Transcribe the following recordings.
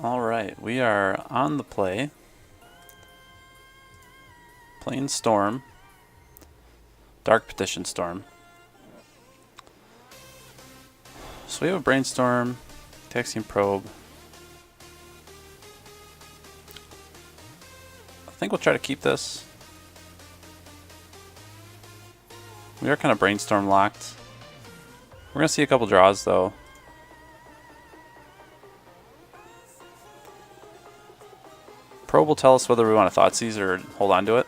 Alright, we are on the play. Playing Storm. Dark Petition Storm. So we have a Brainstorm, Taxian Probe. I think we'll try to keep this. We are kind of Brainstorm locked. We're going to see a couple draws though. Probe will tell us whether we want to Thoughtseize or hold on to it.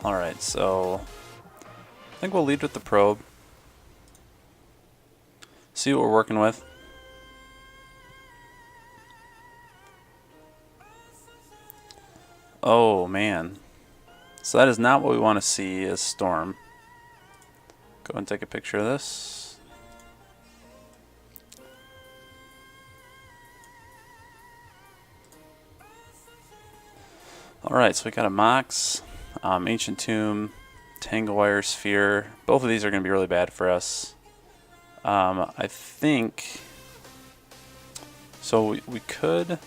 Alright, so I think we'll lead with the probe. See what we're working with. Oh man. So that is not what we want to see as Storm. Go ahead and take a picture of this. Alright, so we got a Mox. Ancient Tomb, Tangle Wire, Sphere. Both of these are going to be really bad for us. I think... So we could...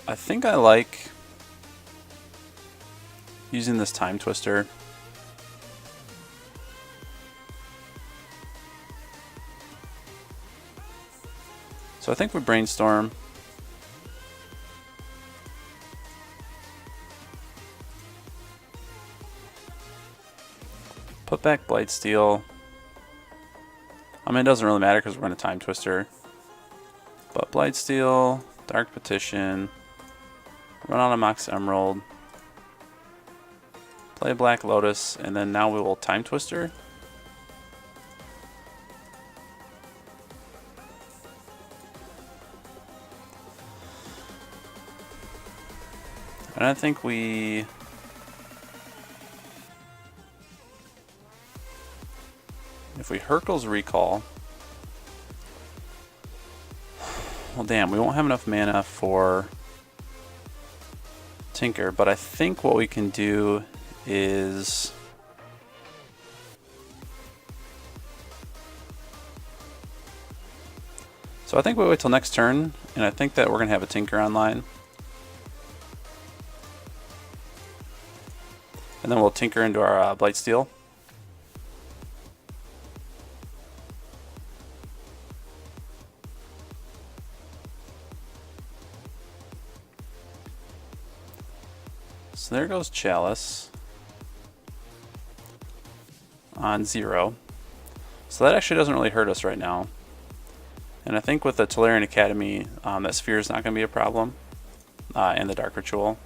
I think I like using this Time Twister. So I think we Brainstorm. Put back Blightsteel. I mean, it doesn't really matter because we're going to Time Twister. But Blightsteel, Dark Petition, run on a Mox Emerald, play Black Lotus, and then now we will Time Twister. And I think we... If we Hurkyl's Recall... Well, damn, we won't have enough mana for Tinker, but I think what we can do is... So I think we wait till next turn, and I think that we're going to have a Tinker online. And then we'll Tinker into our Blightsteel. So there goes Chalice on 0. So that actually doesn't really hurt us right now. And I think with the Tolarian Academy, that Sphere is not going to be a problem. And the Dark Ritual.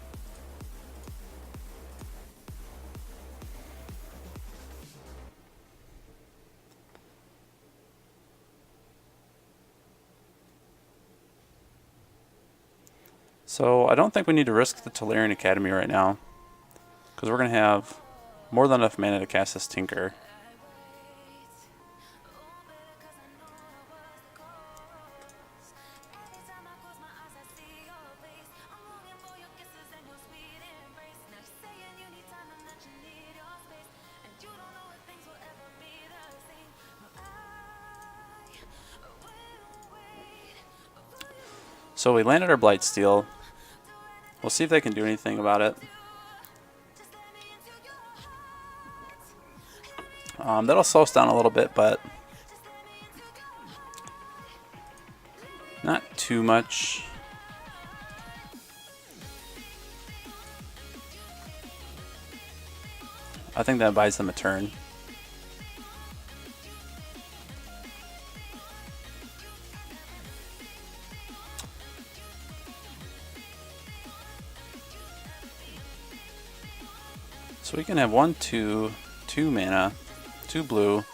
So I don't think we need to risk the Tolarian Academy right now, because we're going to have more than enough mana to cast this Tinker. So we landed our Blightsteel. We'll see if they can do anything about it. That'll slow us down a little bit, but not too much. I think that buys them a turn. So we can have 1, 2, 2 mana, 2 blue,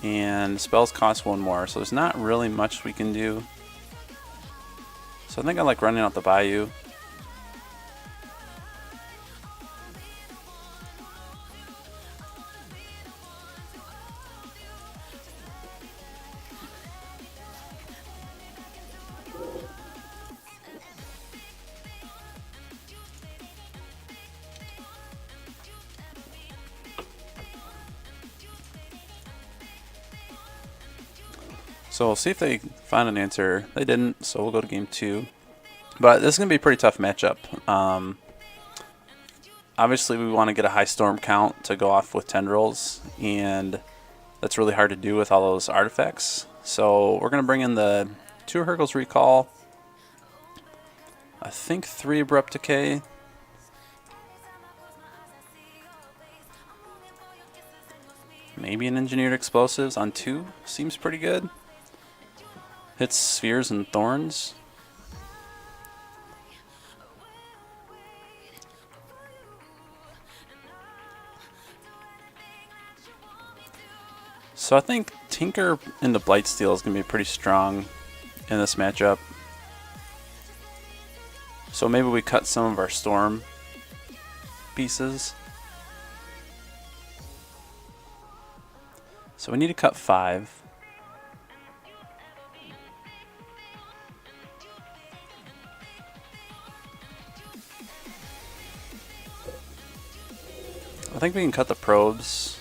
and spells cost 1 more, so there's not really much we can do. So I think I like running out the Bayou. So we'll see if they find an answer. They didn't, so we'll go to game 2. But this is going to be a pretty tough matchup. Obviously, we want to get a high storm count to go off with tendrils, and that's really hard to do with all those artifacts. So we're going to bring in the 2 Hurkyl's Recall, I think 3 Abrupt Decay, maybe an Engineered Explosives on 2 seems pretty good. Hits Spheres and Thorns. So I think Tinker into Blightsteel is going to be pretty strong in this matchup. So maybe we cut some of our Storm pieces. So we need to cut 5. I think we can cut the probes.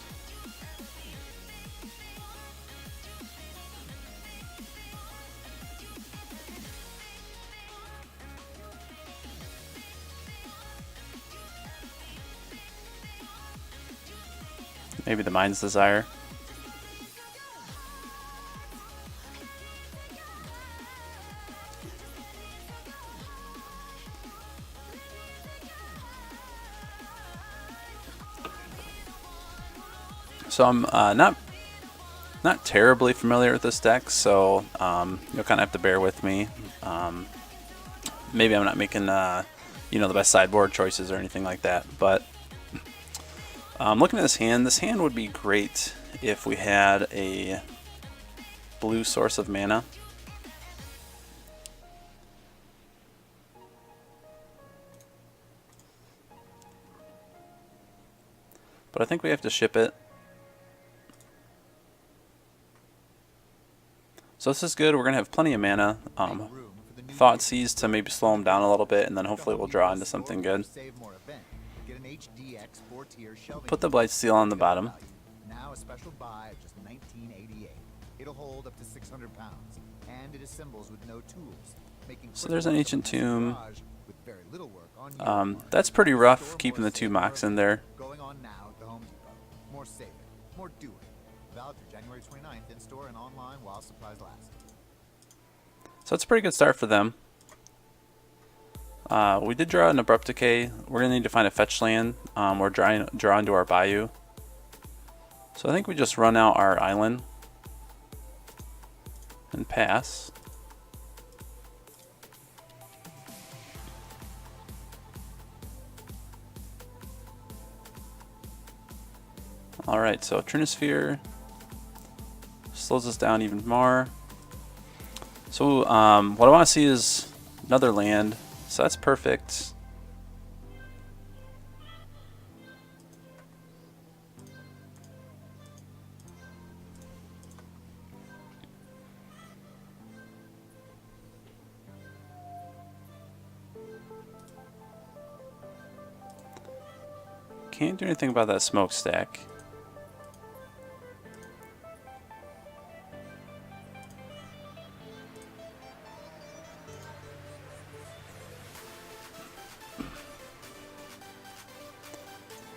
Maybe the Mind's Desire. So I'm not terribly familiar with this deck, so you'll kind of have to bear with me. Maybe I'm not making the best sideboard choices or anything like that, but looking at this hand would be great if we had a blue source of mana. But I think we have to ship it. So this is good. We're going to have plenty of mana. Thoughtseize to maybe slow him down a little bit, and then hopefully we'll draw into something good. Put the Blightsteel on the bottom. Now a special buy of just $19.88. It'll hold up to 600 pounds, and it assembles with no tools. So there's an Ancient Tomb. That's pretty rough, keeping the 2 Mox in there. Going on now at the Home Depot. More save it, more do it. Valid through January 29th in store and online while supplies last. So it's a pretty good start for them. We did draw an Abrupt Decay. We're going to need to find a fetch land. We're drawing to our Bayou. So I think we just run out our island and pass. Alright, so Trinisphere slows us down even more. So what I want to see is another land. So that's perfect. Can't do anything about that smokestack.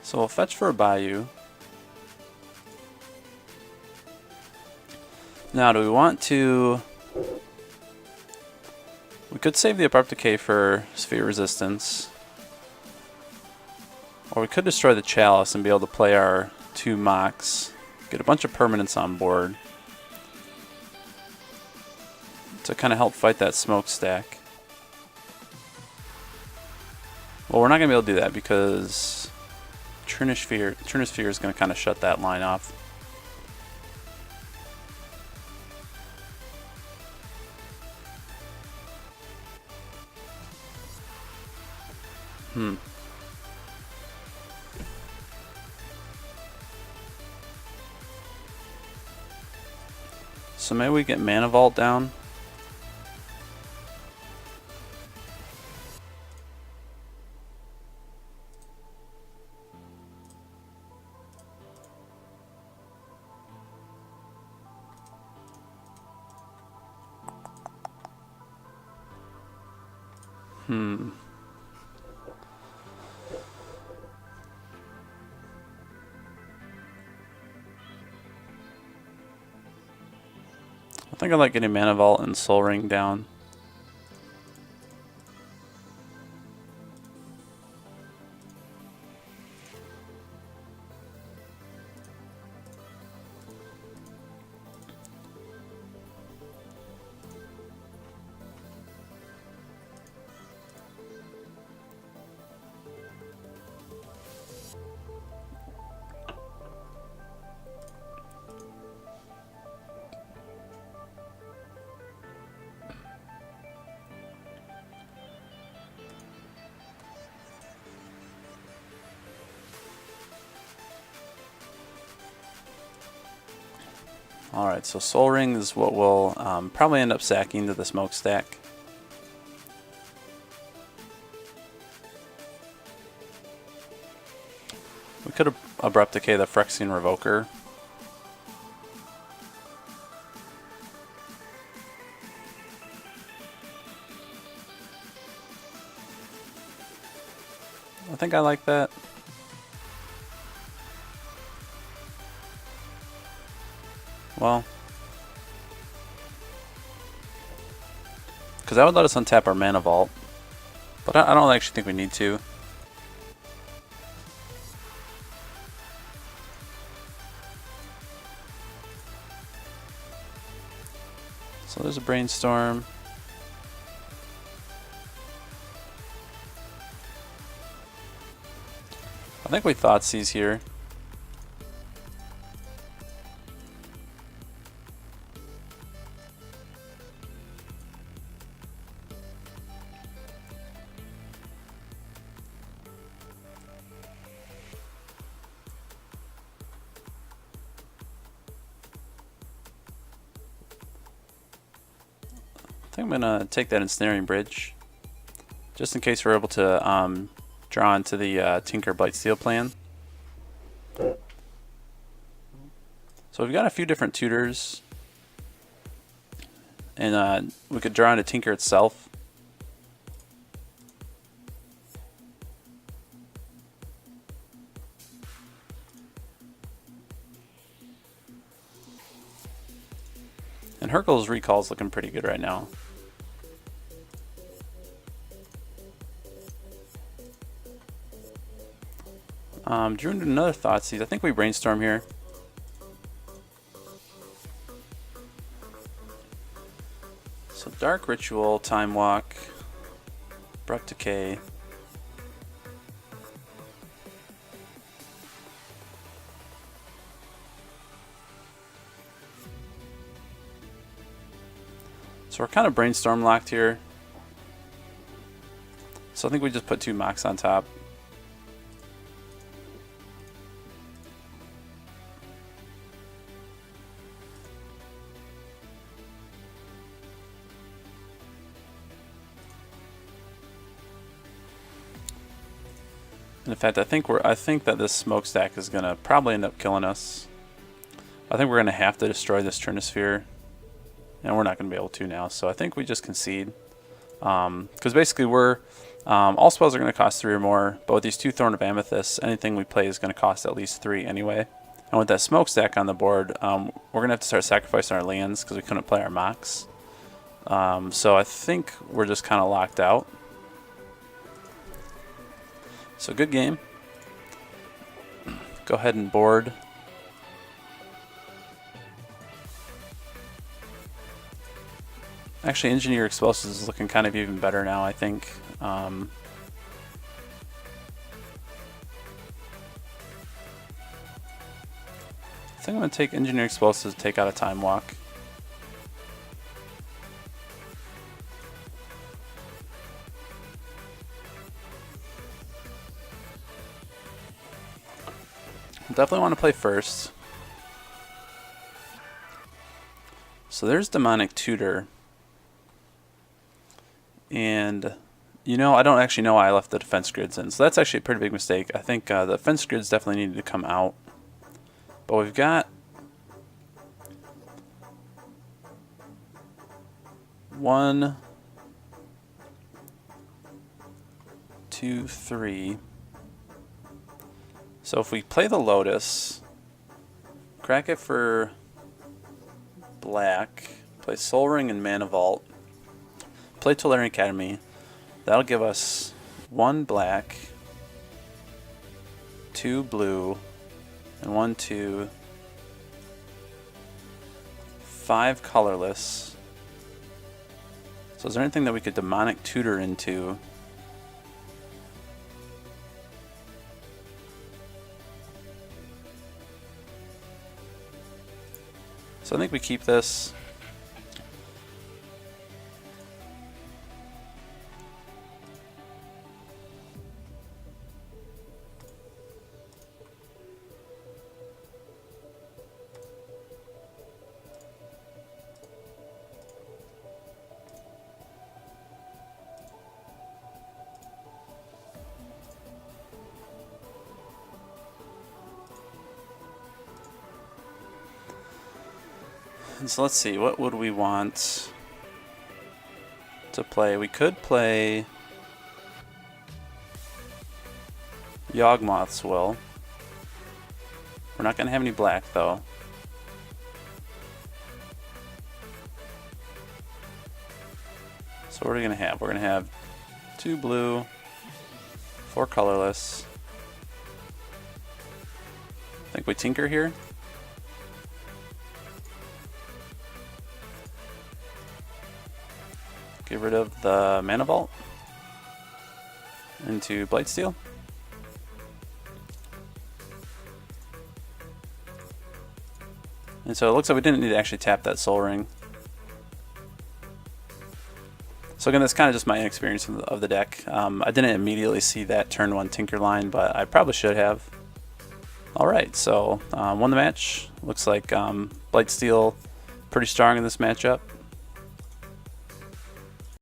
So we'll fetch for a Bayou. Now, do we want to... We could save the Abrupt Decay for Sphere Resistance. Or we could destroy the Chalice and be able to play our 2 Mox. Get a bunch of permanents on board. To kind of help fight that smokestack. Well, we're not going to be able to do that because... Trinisphere is going to kind of shut that line off. So maybe we get Mana Vault down. I think I like getting Mana Vault and Soul Ring down. Alright, so Soul Ring is what we'll probably end up sacking to the Smokestack. We could have Abrupt Decay the Phyrexian Revoker. I think I like that. Well, because that would let us untap our Mana Vault, but I don't actually think we need to. So there's a Brainstorm. I think we Thoughtseize here. I think I'm going to take that Ensnaring Bridge, just in case we're able to draw into the Tinker Blightsteel plan. So we've got a few different tutors, and we could draw into Tinker itself. And Hurkyl's Recall is looking pretty good right now. Drew into another Thoughtseize. I think we Brainstorm here. So Dark Ritual, Time Walk, Abrupt Decay. So we're kind of Brainstorm locked here. So I think we just put 2 Mox on top. And in fact, I think that this Smokestack is gonna probably end up killing us. I think we're gonna have to destroy this Trinisphere, and we're not gonna be able to now. So I think we just concede, because basically we're all spells are gonna cost 3 or more, but with these 2 Thorn of Amethyst, anything we play is gonna cost at least 3 anyway. And with that Smokestack on the board, we're gonna have to start sacrificing our lands because we couldn't play our Mox. So I think we're just kind of locked out. So good game. Go ahead and board. Actually, Engineer Explosives is looking kind of even better now, I think. I think I'm going to take Engineer Explosives to take out a Time Walk. Definitely want to play first. So there's Demonic Tutor. And, you know, I don't actually know why I left the defense grids in. So that's actually a pretty big mistake. I think the defense grids definitely needed to come out. But we've got 1, 2, 3. So if we play the Lotus, crack it for black, play Soul Ring and Mana Vault, play Tolarian Academy, that'll give us 1 black, 2 blue, and 1, 2, 5 colorless. So is there anything that we could Demonic Tutor into? So I think we keep this. And so let's see, what would we want to play? We could play Yawgmoth's Will. We're not going to have any black though. So what are we going to have? We're going to have 2 blue, 4 colorless. I think we tinker here. Get rid of the Mana Vault into Blightsteel. And so it looks like we didn't need to actually tap that Soul Ring. So again, that's kind of just my inexperience of the deck. I didn't immediately see that turn 1 Tinker line, but I probably should have. Alright, so won the match. Looks like Blightsteel pretty strong in this matchup.